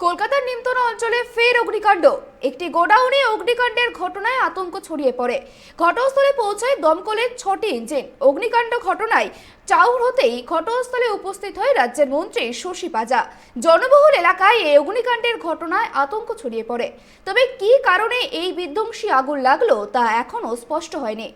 কলকাতার নিমতলা অঞ্চলে ফের অগ্নিকাণ্ড। একটি গোডাউনে অগ্নিকাণ্ডের ঘটনায় আতঙ্ক ছড়িয়ে পড়ে। ঘটনাস্থলে পৌঁছায় দমকলের 6টি ইঞ্জিন। অগ্নিকাণ্ড ঘটনায় চাউর হতেই ঘটনাস্থলে উপস্থিত হয় রাজ্যের মন্ত্রী শশী পাজা। জনবহুল এলাকায় এই অগ্নিকাণ্ডের ঘটনায় আতঙ্ক ছড়িয়ে পড়ে। তবে কী কারণে এই বিধ্বংসী আগুন লাগলো তা এখনো স্পষ্ট হয়নি।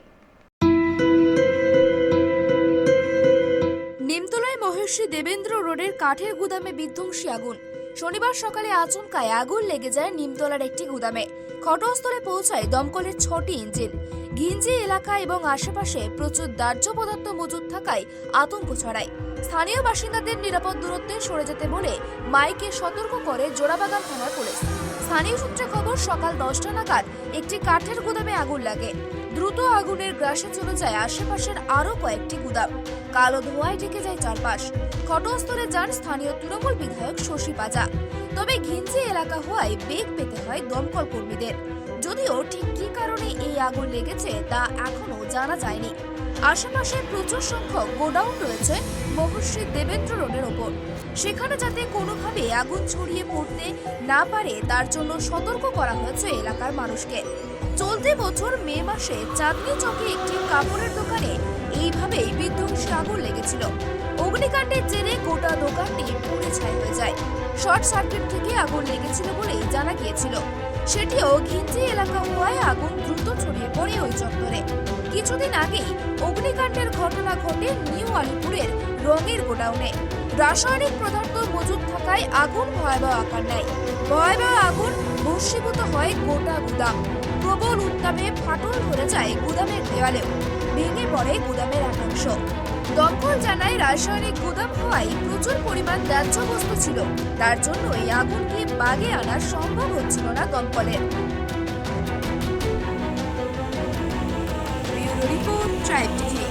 নিমতলায় মহর্ষি দেবেন্দ্র রোডের কাঠের গুদামে বিধ্বংসী আগুন। শনিবার সকালে আচমকায় আগুন লেগে যায় নিমতলার একটি গুদামে। ঘটনাস্থলে পৌঁছায় দমকলের 6টি ইঞ্জিন। ঘিঞ্জি এলাকা এবং আশেপাশে প্রচুর দাহ্য পদার্থ মজুদ থাকায় আতঙ্ক ছড়ায়। স্থানীয় বাসিন্দাদের নিরাপদ দূরত্বে সরে যেতে বলে মাইকে সতর্ক করে জোড়াবাগান থানার পুলিশ। স্থানীয় সূত্রে খবর, সকাল 10টা নাগাদ একটি কাঠের গুদামে আগুন লাগে। দ্রুত আগুনের গ্রাসে চলে যায় আশেপাশের আরো কয়েকটি গুদাম। কালো ধোঁয়ায় ঢেকে যায় চারপাশ। ঘটনাস্থলে যান স্থানীয় তৃণমূল বিধায়ক শশী পাজা। তবে ঘিঞ্জি এলাকা হওয়ায় বেগ পেতে হয় দমকল কর্মীদের। যদিও ঠিক কী কারণে এই আগুন লেগেছে তা এখনো জানা যায়নি। আশেপাশে প্রচুর সংখ্যক গোডাউন রয়েছে মহর্ষি দেবেন্দ্র রোডের ওপর। সেখানে যাতে কোনোভাবে আগুন ছড়িয়ে পড়তে না পারে তার জন্য সতর্ক করা হয়েছে এলাকার মানুষকে। চলতি বছর মে মাসে চাঁদনি চকে একটি কাপড়ের দোকানে এইভাবেই বিধ্বংসী আগুন লেগেছিল। অগ্নিকাণ্ডের জেরে গোটা দোকানটি পুড়ে ছাই হয়ে যায়। শর্ট সার্কিট থেকে আগুন লেগেছিল বলেই জানা গিয়েছিল। সেটিও ঘিঞ্জি এলাকা হওয়ায় আগুন দ্রুত ছড়িয়ে পড়ে ওই চত্বরে। কিছুদিন আগেই অগ্নিকাণ্ডের ঘটনা ঘটে নিউ আলিপুরের রঙের গোডাউনে। রাসায়নিক পদার্থ মজুদ থাকায় আগুন ভয়াবহ আকার নেয়। ভয়াবহ আগুন ভস্মীভূত হয় গোটা গুদাম। প্রবল উত্তাপে ফাটল ধরে যায় গুদামের দেওয়ালেও। ভেঙে পড়ে গুদামের একাংশ। দমকল জানায়, রাসায়নিক গুদাম হওয়ায় প্রচুর পরিমাণ দাহ্য বস্তু ছিল। তার জন্য এই আগুনকে বাগে আনা সম্ভব হচ্ছিল না দমকলের। Bureau report, tribe TV.